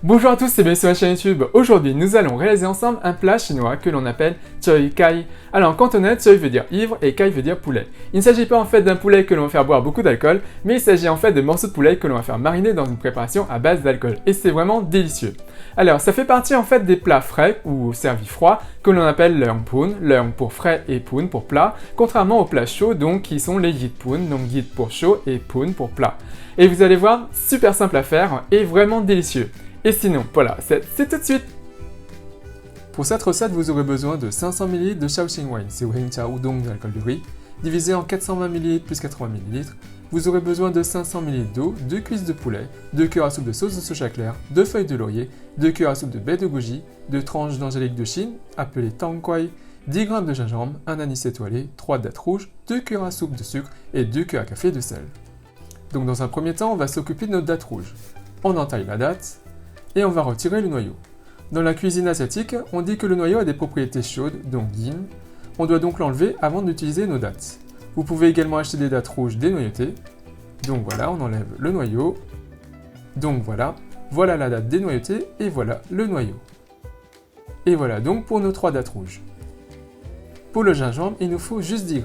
Bonjour à tous, c'est bien sur la chaîne YouTube. Aujourd'hui, nous allons réaliser ensemble un plat chinois que l'on appelle Choi Kai. Alors en cantonais, Choi veut dire ivre et Kai veut dire poulet. Il ne s'agit pas en fait d'un poulet que l'on va faire boire beaucoup d'alcool, mais il s'agit en fait de morceaux de poulet que l'on va faire mariner dans une préparation à base d'alcool. Et c'est vraiment délicieux. Alors ça fait partie en fait des plats frais ou servis froids que l'on appelle leung pun, leung pour frais et pun pour plat, contrairement aux plats chauds donc qui sont les yit pun, donc yit pour chaud et pun pour plat. Et vous allez voir, super simple à faire et vraiment délicieux. Et sinon, voilà, c'est tout de suite. Pour cette recette, vous aurez besoin de 500 ml de Shaoxing Wine, c'est Cha Udong de l'alcool de riz, divisé en 420 ml plus 80 ml. Vous aurez besoin de 500 ml d'eau, 2 cuisses de poulet, 2 cuillères à soupe de sauce de soja clair, 2 feuilles de laurier, 2 cuillères à soupe de baie de goji, 2 tranches d'angélique de Chine, appelée tang quai, 10 g de gingembre, un anis étoilé, 3 dattes rouges, 2 cuillères à soupe de sucre et 2 cuillères à café de sel. Donc dans un premier temps, on va s'occuper de notre date rouge. On entaille la date et on va retirer le noyau. Dans la cuisine asiatique, on dit que le noyau a des propriétés chaudes, donc yin. On doit donc l'enlever avant d'utiliser nos dattes. Vous pouvez également acheter des dattes rouges dénoyautées. Donc voilà, on enlève le noyau. Donc voilà, voilà la date dénoyautée et voilà le noyau. Et voilà donc pour nos 3 dattes rouges. Pour le gingembre, il nous faut juste 10 g.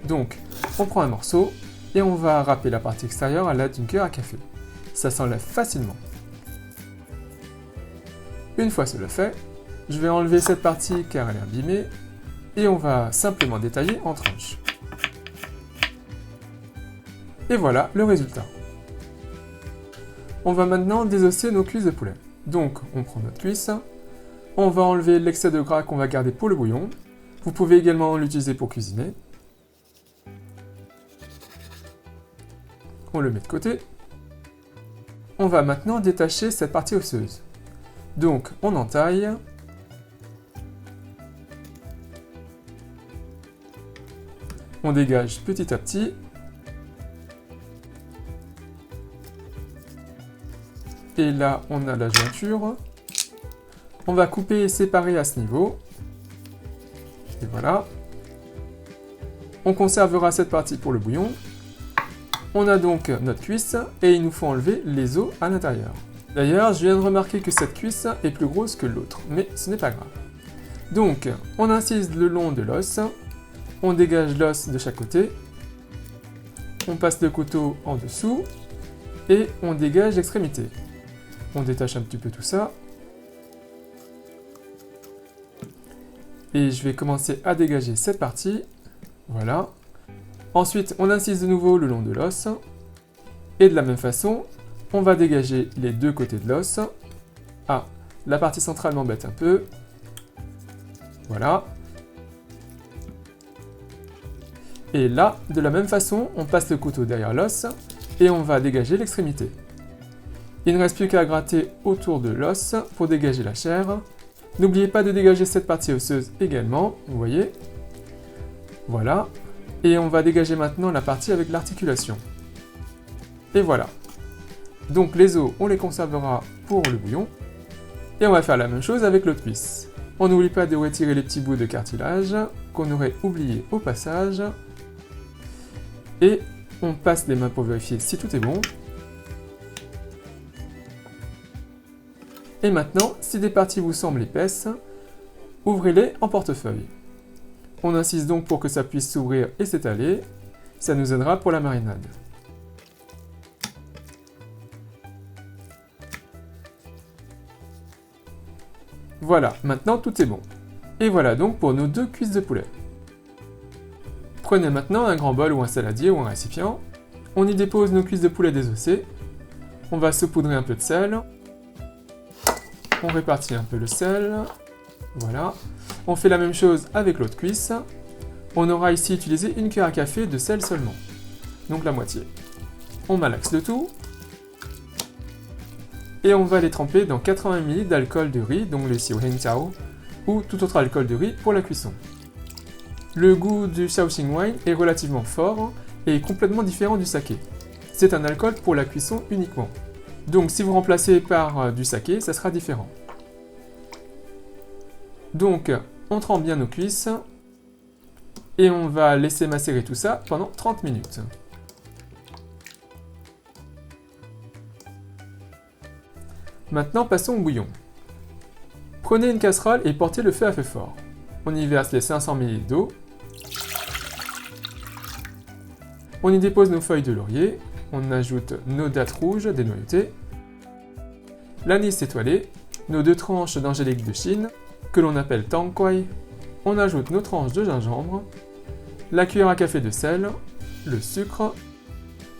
Donc on prend un morceau et on va râper la partie extérieure à l'aide d'une cuillère à café. Ça s'enlève facilement. Une fois cela fait, je vais enlever cette partie car elle est abîmée et on va simplement détailler en tranches. Et voilà le résultat. On va maintenant désosser nos cuisses de poulet. Donc on prend notre cuisse, on va enlever l'excès de gras qu'on va garder pour le bouillon. Vous pouvez également l'utiliser pour cuisiner. On le met de côté. On va maintenant détacher cette partie osseuse. Donc, on entaille. On dégage petit à petit. Et là, on a la jointure. On va couper et séparer à ce niveau. Et voilà. On conservera cette partie pour le bouillon. On a donc notre cuisse et il nous faut enlever les os à l'intérieur. D'ailleurs, je viens de remarquer que cette cuisse est plus grosse que l'autre, mais ce n'est pas grave. Donc, on incise le long de l'os, on dégage l'os de chaque côté, on passe le couteau en dessous, et on dégage l'extrémité. On détache un petit peu tout ça. Et je vais commencer à dégager cette partie, voilà. Ensuite, on incise de nouveau le long de l'os, et de la même façon, on va dégager les deux côtés de l'os. Ah, la partie centrale m'embête un peu. Voilà. Et là, de la même façon, on passe le couteau derrière l'os et on va dégager l'extrémité. Il ne reste plus qu'à gratter autour de l'os pour dégager la chair. N'oubliez pas de dégager cette partie osseuse également, vous voyez. Voilà. Et on va dégager maintenant la partie avec l'articulation. Et voilà. Donc les os, on les conservera pour le bouillon. Et on va faire la même chose avec l'autre cuisse. On n'oublie pas de retirer les petits bouts de cartilage qu'on aurait oublié au passage. Et on passe les mains pour vérifier si tout est bon. Et maintenant, si des parties vous semblent épaisses, ouvrez-les en portefeuille. On insiste donc pour que ça puisse s'ouvrir et s'étaler. Ça nous aidera pour la marinade. Voilà, maintenant tout est bon. Et voilà donc pour nos 2 cuisses de poulet. Prenez maintenant un grand bol ou un saladier ou un récipient. On y dépose nos cuisses de poulet désossées. On va saupoudrer un peu de sel. On répartit un peu le sel. Voilà. On fait la même chose avec l'autre cuisse. On aura ici utilisé une cuillère à café de sel seulement. Donc la moitié. On malaxe le tout. Et on va les tremper dans 80 ml d'alcool de riz, donc le Xiaohengjiao, ou tout autre alcool de riz pour la cuisson. Le goût du Shaoxing Wine est relativement fort et complètement différent du saké. C'est un alcool pour la cuisson uniquement. Donc si vous remplacez par du saké, ça sera différent. Donc on trempe bien nos cuisses et on va laisser macérer tout ça pendant 30 minutes. Maintenant, passons au bouillon. Prenez une casserole et portez le feu à feu fort. On y verse les 500 ml d'eau. On y dépose nos feuilles de laurier. On ajoute nos dattes rouges dénoyautées, l'anis étoilé, nos 2 tranches d'angélique de Chine, que l'on appelle tang quai. On ajoute nos tranches de gingembre, la cuillère à café de sel, le sucre,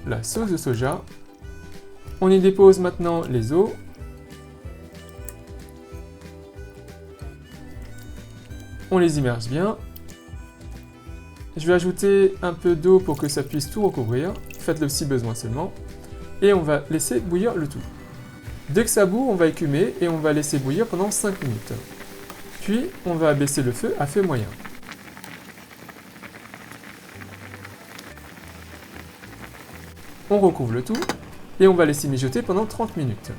la sauce de soja. On y dépose maintenant les os. On les immerge bien. Je vais ajouter un peu d'eau pour que ça puisse tout recouvrir. Faites-le si besoin seulement. Et on va laisser bouillir le tout. Dès que ça bout, on va écumer et on va laisser bouillir pendant 5 minutes. Puis, on va abaisser le feu à feu moyen. On recouvre le tout et on va laisser mijoter pendant 30 minutes.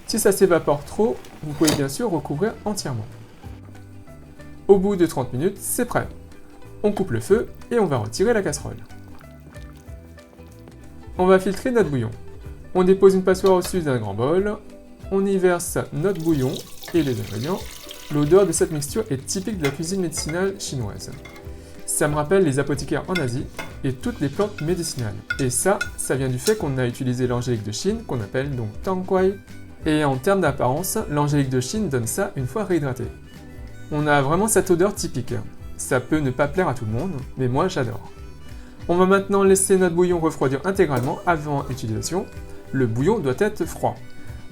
Si ça s'évapore trop, vous pouvez bien sûr recouvrir entièrement. Au bout de 30 minutes, c'est prêt. On coupe le feu et on va retirer la casserole. On va filtrer notre bouillon. On dépose une passoire au-dessus d'un grand bol. On y verse notre bouillon et les ingrédients. L'odeur de cette mixture est typique de la cuisine médicinale chinoise. Ça me rappelle les apothicaires en Asie et toutes les plantes médicinales. Et ça vient du fait qu'on a utilisé l'angélique de Chine, qu'on appelle donc tang quai. Et en termes d'apparence, l'angélique de Chine donne ça une fois réhydraté. On a vraiment cette odeur typique. Ça peut ne pas plaire à tout le monde, mais moi j'adore. On va maintenant laisser notre bouillon refroidir intégralement avant utilisation. Le bouillon doit être froid.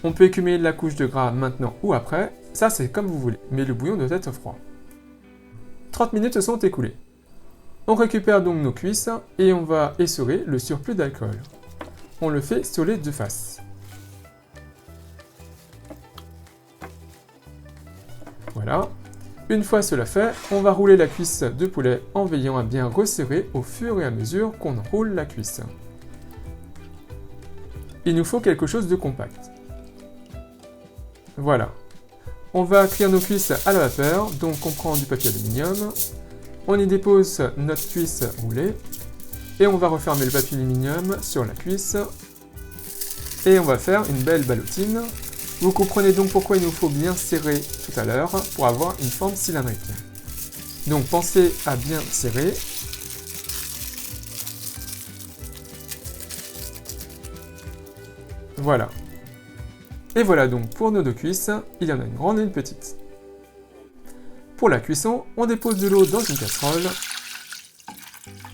On peut écumer la couche de gras maintenant ou après, ça c'est comme vous voulez, mais le bouillon doit être froid. 30 minutes se sont écoulées. On récupère donc nos cuisses et on va essorer le surplus d'alcool. On le fait sur les 2 faces. Voilà. Une fois cela fait, on va rouler la cuisse de poulet en veillant à bien resserrer au fur et à mesure qu'on enroule la cuisse. Il nous faut quelque chose de compact. Voilà. On va cuire nos cuisses à la vapeur, donc on prend du papier aluminium, on y dépose notre cuisse roulée, et on va refermer le papier aluminium sur la cuisse, et on va faire une belle ballotine. Vous comprenez donc pourquoi il nous faut bien serrer tout à l'heure pour avoir une forme cylindrique. Donc pensez à bien serrer. Voilà. Et voilà donc pour nos 2 cuisses, il y en a une grande et une petite. Pour la cuisson, on dépose de l'eau dans une casserole.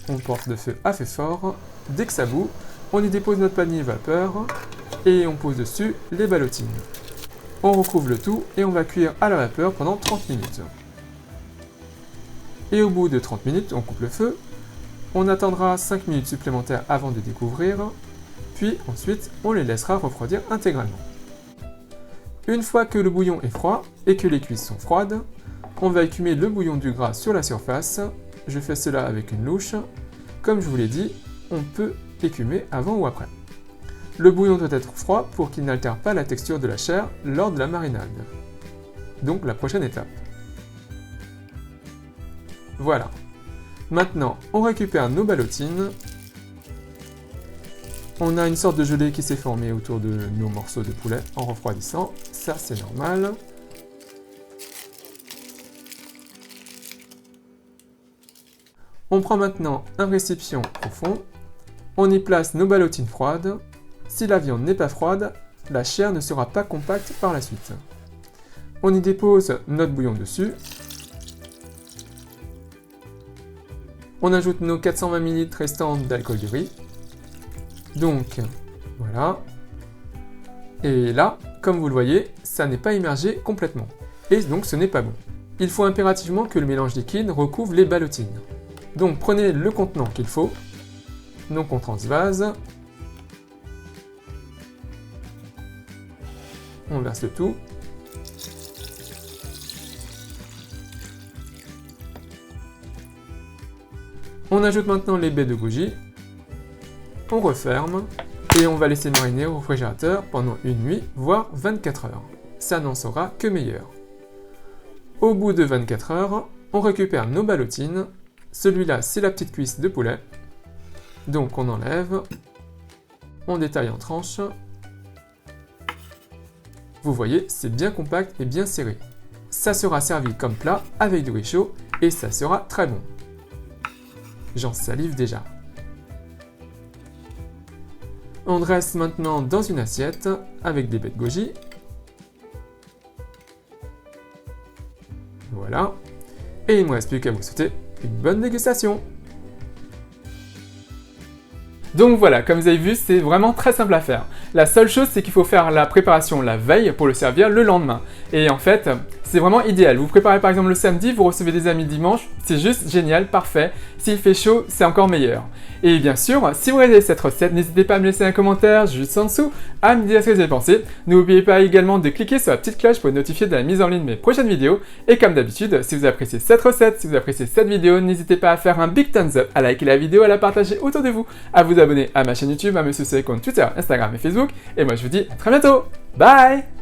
On porte le feu à feu fort. Dès que ça bout, on y dépose notre panier vapeur et on pose dessus les ballotines. On recouvre le tout et on va cuire à la vapeur pendant 30 minutes. Et au bout de 30 minutes, on coupe le feu. On attendra 5 minutes supplémentaires avant de découvrir. Puis ensuite, on les laissera refroidir intégralement. Une fois que le bouillon est froid et que les cuisses sont froides, on va écumer le bouillon du gras sur la surface. Je fais cela avec une louche. Comme je vous l'ai dit, on peut écumer avant ou après. Le bouillon doit être froid pour qu'il n'altère pas la texture de la chair lors de la marinade. Donc la prochaine étape. Voilà. Maintenant, on récupère nos ballotines. On a une sorte de gelée qui s'est formée autour de nos morceaux de poulet en refroidissant. Ça, c'est normal. On prend maintenant un récipient profond. On y place nos ballotines froides. Si la viande n'est pas froide, la chair ne sera pas compacte par la suite. On y dépose notre bouillon dessus. On ajoute nos 420 ml restants d'alcool de riz. Donc, voilà. Et là, comme vous le voyez, ça n'est pas immergé complètement. Et donc ce n'est pas bon. Il faut impérativement que le mélange liquide recouvre les ballotines. Donc prenez le contenant qu'il faut. Donc on transvase. On verse le tout. On ajoute maintenant les baies de goji. On referme et on va laisser mariner au réfrigérateur pendant une nuit, voire 24 heures. Ça n'en sera que meilleur. Au bout de 24 heures, on récupère nos ballotines. Celui-là, c'est la petite cuisse de poulet. Donc on enlève. On détaille en tranches. Vous voyez, c'est bien compact et bien serré. Ça sera servi comme plat avec du riz chaud et ça sera très bon. J'en salive déjà. On dresse maintenant dans une assiette avec des baies de goji. Voilà. Et il ne me reste plus qu'à vous souhaiter une bonne dégustation. Donc voilà, comme vous avez vu, c'est vraiment très simple à faire. La seule chose, c'est qu'il faut faire la préparation la veille pour le servir le lendemain. Et en fait, c'est vraiment idéal. Vous préparez par exemple le samedi, vous recevez des amis dimanche, c'est juste génial, parfait. S'il fait chaud, c'est encore meilleur. Et bien sûr, si vous regardez cette recette, n'hésitez pas à me laisser un commentaire juste en dessous, à me dire ce que vous avez pensé. N'oubliez pas également de cliquer sur la petite cloche pour être notifié de la mise en ligne de mes prochaines vidéos. Et comme d'habitude, si vous appréciez cette recette, si vous appréciez cette vidéo, n'hésitez pas à faire un big thumbs up, à liker la vidéo, à la partager autour de vous, à vous abonner à ma chaîne YouTube, à me suivre sur les comptes Twitter, Instagram et Facebook. Et moi je vous dis à très bientôt. Bye!